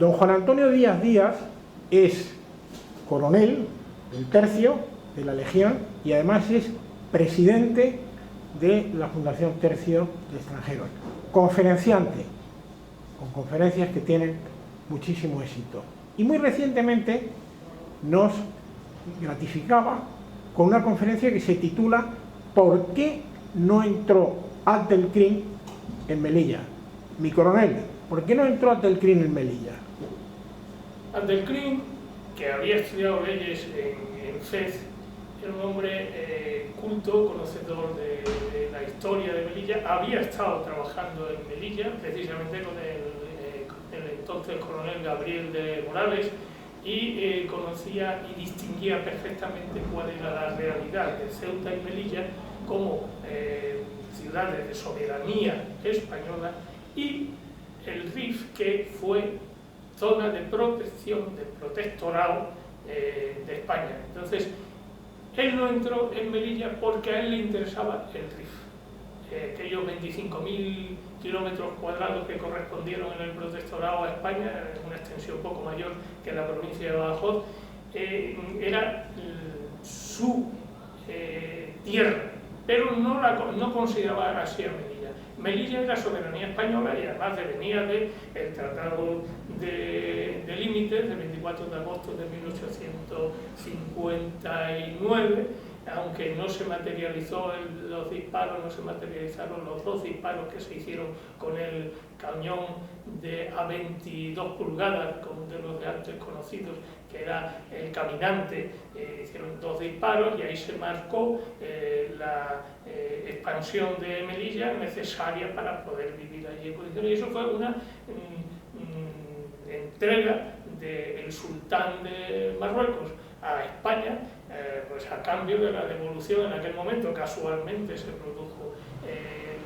Don Juan Antonio Díaz Díaz es coronel del Tercio de la Legión y además es presidente de la Fundación Tercio de Extranjeros, conferenciante, con conferencias que tienen muchísimo éxito. Y muy recientemente nos gratificaba con una conferencia que se titula ¿Por qué no entró Abdelkrim en Melilla? Mi coronel, ¿por qué no entró Abdelkrim en Melilla? Abdelkrim, que había estudiado leyes en Fez, era un hombre culto, conocedor de la historia de Melilla, había estado trabajando en Melilla, precisamente con el entonces coronel Gabriel de Morales, y conocía y distinguía perfectamente cuál era la realidad de Ceuta y Melilla como ciudades de soberanía española y el Rif, que fue zona de protección, de protectorado de España. Entonces, él no entró en Melilla porque a él le interesaba el Rif. Aquellos 25.000 kilómetros cuadrados que correspondieron en el protectorado a España, una extensión poco mayor que la provincia de Badajoz, era su tierra, pero no consideraba así a Melilla. Melilla era soberanía española y además venía del Tratado de Límites del 24 de agosto de 1859, aunque no se materializó los disparos, no se materializaron los 2 disparos que se hicieron con el cañón a 22 pulgadas, como de los de antes conocidos, que era el Caminante. Hicieron 2 disparos y ahí se marcó la expansión de Melilla necesaria para poder vivir allí en condiciones. Y eso fue una entrega del sultán de Marruecos a España, pues a cambio de la devolución. En aquel momento casualmente se produjo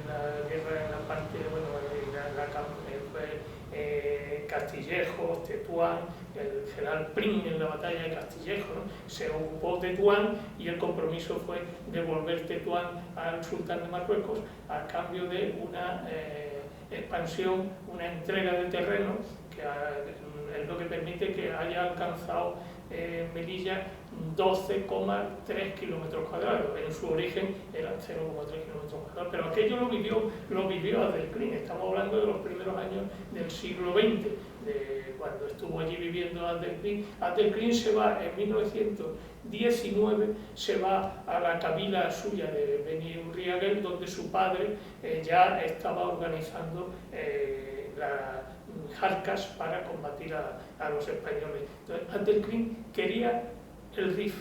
la guerra en la parte, bueno, Castillejos, Tetuán, el general Prim en la batalla de Castillejos, ¿no? Se ocupó Tetuán y el compromiso fue devolver Tetuán al sultán de Marruecos a cambio de una expansión, una entrega de terreno que es lo que permite que haya alcanzado Melilla 12,3 kilómetros cuadrados. En su origen eran 0,3 kilómetros cuadrados, pero aquello lo vivió Abdelkrim. Estamos hablando de los primeros años del siglo XX, cuando estuvo allí viviendo Abdelkrim. Abdelkrim se va en 1919, se va a la cabila suya de Beni Urriaguel, donde su padre ya estaba organizando las jarcas para combatir a los españoles. Entonces, Abdelkrim quería el Rif,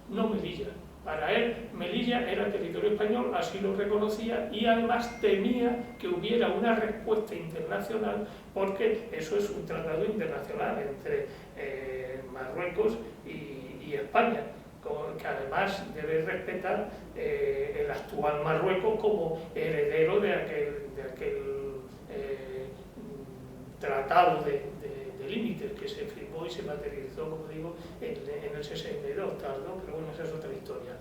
no Melilla. Para él, Melilla era territorio español, así lo reconocía, y además temía que hubiera una respuesta internacional, porque eso es un tratado internacional entre Marruecos y España, que además debe respetar el actual Marruecos como heredero de aquel tratado de límites que se firmó y se materializó, como digo, en el 62, tardó, pero bueno, esa es otra historia.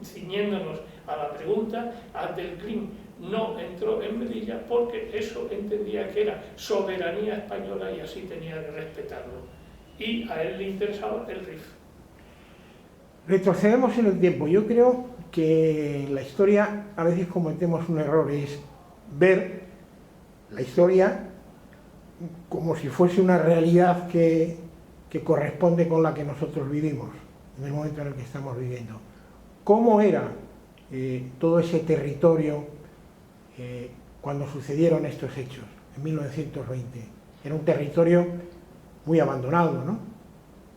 Ciñéndonos a la pregunta, Abdelkrim no entró en Melilla porque eso entendía que era soberanía española y así tenía que respetarlo. Y a él le interesaba el Rif. Retrocedemos en el tiempo. Yo creo que en la historia a veces cometemos un error, es ver la historia como si fuese una realidad que corresponde con la que nosotros vivimos, en el momento en el que estamos viviendo. ¿Cómo era todo ese territorio cuando sucedieron estos hechos, en 1920? Era un territorio muy abandonado, ¿no?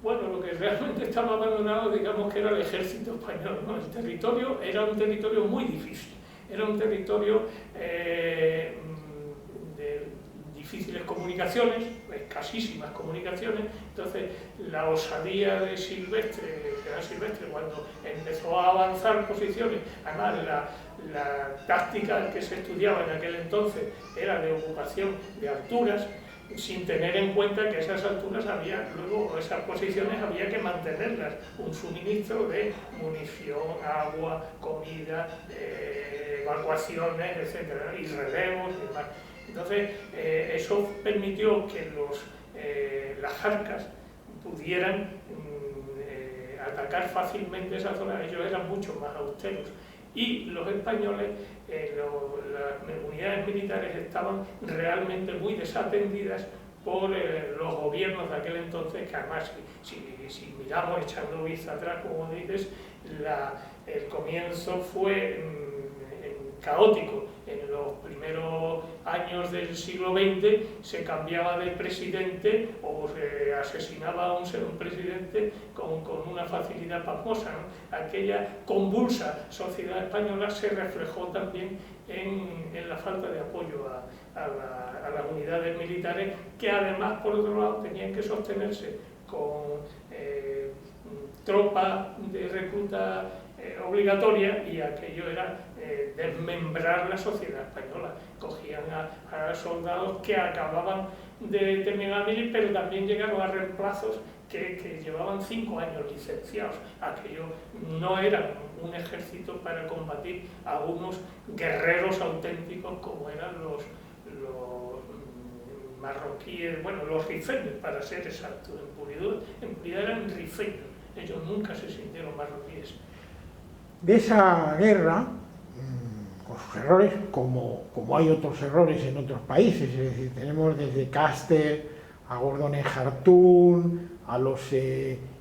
Bueno, lo que realmente estaba abandonado, digamos que era el ejército español, ¿no? El territorio era un territorio muy difícil, era un territorio de difíciles comunicaciones, escasísimas comunicaciones. Entonces la osadía de Silvestre, cuando empezó a avanzar posiciones, además la táctica que se estudiaba en aquel entonces era de ocupación de alturas, sin tener en cuenta que esas alturas esas posiciones había que mantenerlas, un suministro de munición, agua, comida, evacuaciones, etcétera, y relevos y demás. Entonces, eso permitió que las jarcas pudieran atacar fácilmente esa zona. Ellos eran mucho más austeros. Y los españoles, las unidades militares estaban realmente muy desatendidas por los gobiernos de aquel entonces, que además, si miramos echando vista atrás, como dices, el comienzo fue caótico. En los primeros años del siglo XX se cambiaba de presidente o se asesinaba a un presidente con una facilidad pasmosa, ¿no? Aquella convulsa sociedad española se reflejó también en la falta de apoyo a las unidades militares, que además, por otro lado, tenían que sostenerse con tropas de recluta obligatoria, y aquello era desmembrar la sociedad española. Cogían a soldados que acababan de terminar la mili, pero también llegaron a reemplazos que llevaban 5 años licenciados. Aquello no era un ejército para combatir a unos guerreros auténticos como eran los marroquíes, bueno, los rifeños, para ser exactos. En puridad eran rifeños. Ellos nunca se sintieron marroquíes. De esa guerra, con sus errores, como hay otros errores en otros países, es decir, tenemos desde Custer a Gordon en Jartún, a los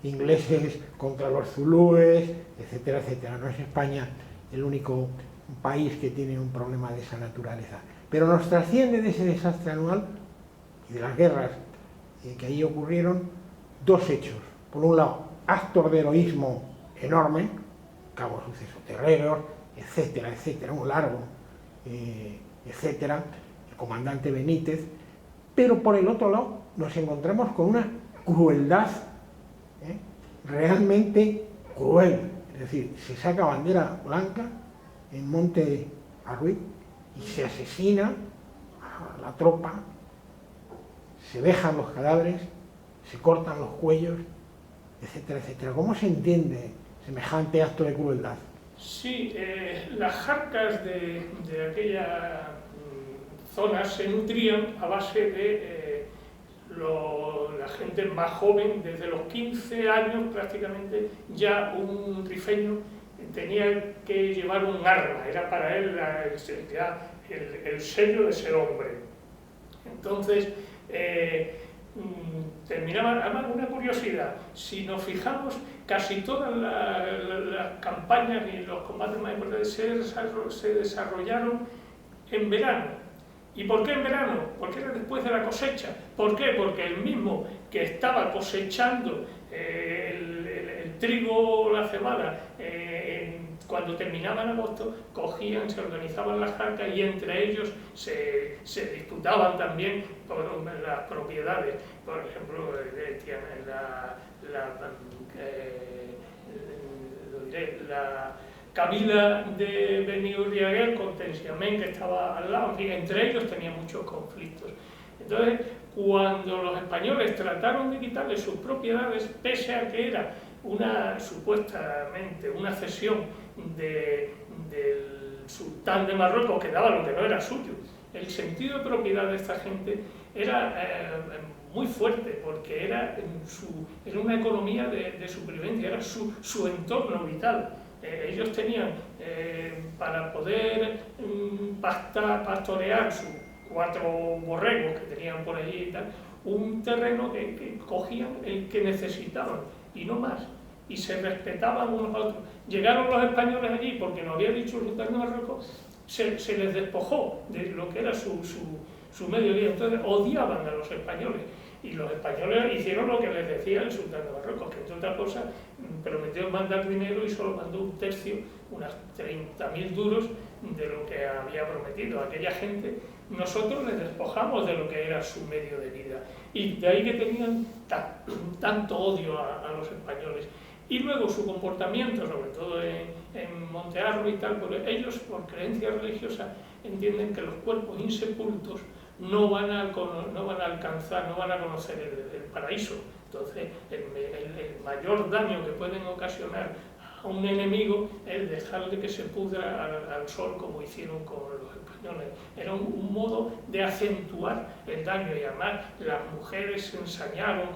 ingleses contra los zulúes, etcétera, etcétera. No es España el único país que tiene un problema de esa naturaleza. Pero nos trasciende de ese desastre anual y de las guerras que ahí ocurrieron dos hechos. Por un lado, actos de heroísmo enorme, Cabo Suceso Terreros, etcétera, etcétera, un largo, etcétera, el comandante Benítez, pero por el otro lado nos encontramos con una crueldad realmente cruel. Es decir, se saca bandera blanca en Monte Arruy y se asesina a la tropa, se dejan los cadáveres, se cortan los cuellos, etcétera, etcétera. ¿Cómo se entiende semejante acto de crueldad? Sí, las jarcas de aquella zona se nutrían a base de la gente más joven. Desde los 15 años prácticamente ya un rifeño tenía que llevar un arma, era para él el sello de ser hombre. Entonces, terminaba, además, una curiosidad: si nos fijamos, casi todas las campañas y los combates más importantes se desarrollaron en verano. ¿Y por qué en verano? Porque era después de la cosecha. ¿Por qué? Porque el mismo que estaba cosechando el trigo o la cebada, cuando terminaba en agosto, cogían, se organizaban las jarcas y entre ellos se disputaban también por las propiedades. Por ejemplo, la Kabila de Beni-Urriaguel con Tensiamén, que estaba al lado, en fin, entre ellos tenía muchos conflictos. Entonces, cuando los españoles trataron de quitarle sus propiedades, pese a que era supuestamente una cesión del sultán de Marruecos, que daba lo que no era suyo, el sentido de propiedad de esta gente era muy fuerte, porque era una economía de supervivencia, era su entorno vital. Ellos tenían, para poder pastorear sus 4 borregos que tenían por allí y tal, un terreno que cogían el que necesitaban y no más, y se respetaban unos a otros. Llegaron los españoles allí porque nos había dicho el sultán de Marruecos, se les despojó de lo que era su medio día. Entonces odiaban a los españoles, y los españoles hicieron lo que les decía el sultán de Marruecos, que entre otras cosas prometió mandar dinero y solo mandó 1/3, unas 30.000 duros de lo que había prometido. Aquella gente, nosotros les despojamos de lo que era su medio de vida, y de ahí que tenían tanto odio a los españoles. Y luego su comportamiento, sobre todo en Monte Arruy y tal, porque ellos, por creencia religiosa, entienden que los cuerpos insepultos no van a alcanzar, no van a conocer el paraíso. Entonces, el mayor daño que pueden ocasionar a un enemigo es dejarle que se pudra al sol, como hicieron con los españoles. españoles. Era un modo de acentuar el daño, y además las mujeres se ensañaron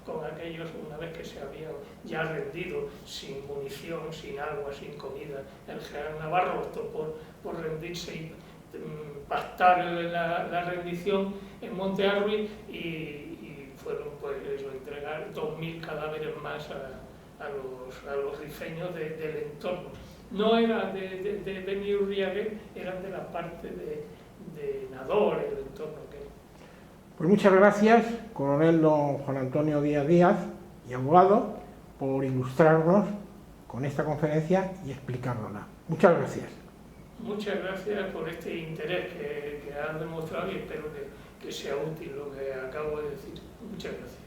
con aquellos, una vez que se habían ya rendido, sin munición, sin agua, sin comida. El general Navarro optó por rendirse y pactar la rendición en Monte Arruy, y fueron pues eso, entregar 2000 cadáveres más a los rifeños del entorno. No era de Beniurriague, eran de la parte de Nador, el entorno que... Pues muchas gracias, coronel don Juan Antonio Díaz Díaz y abogado, por ilustrarnos con esta conferencia y explicárnosla. Muchas gracias. Muchas gracias por este interés que han demostrado, y espero que sea útil lo que acabo de decir. Muchas gracias.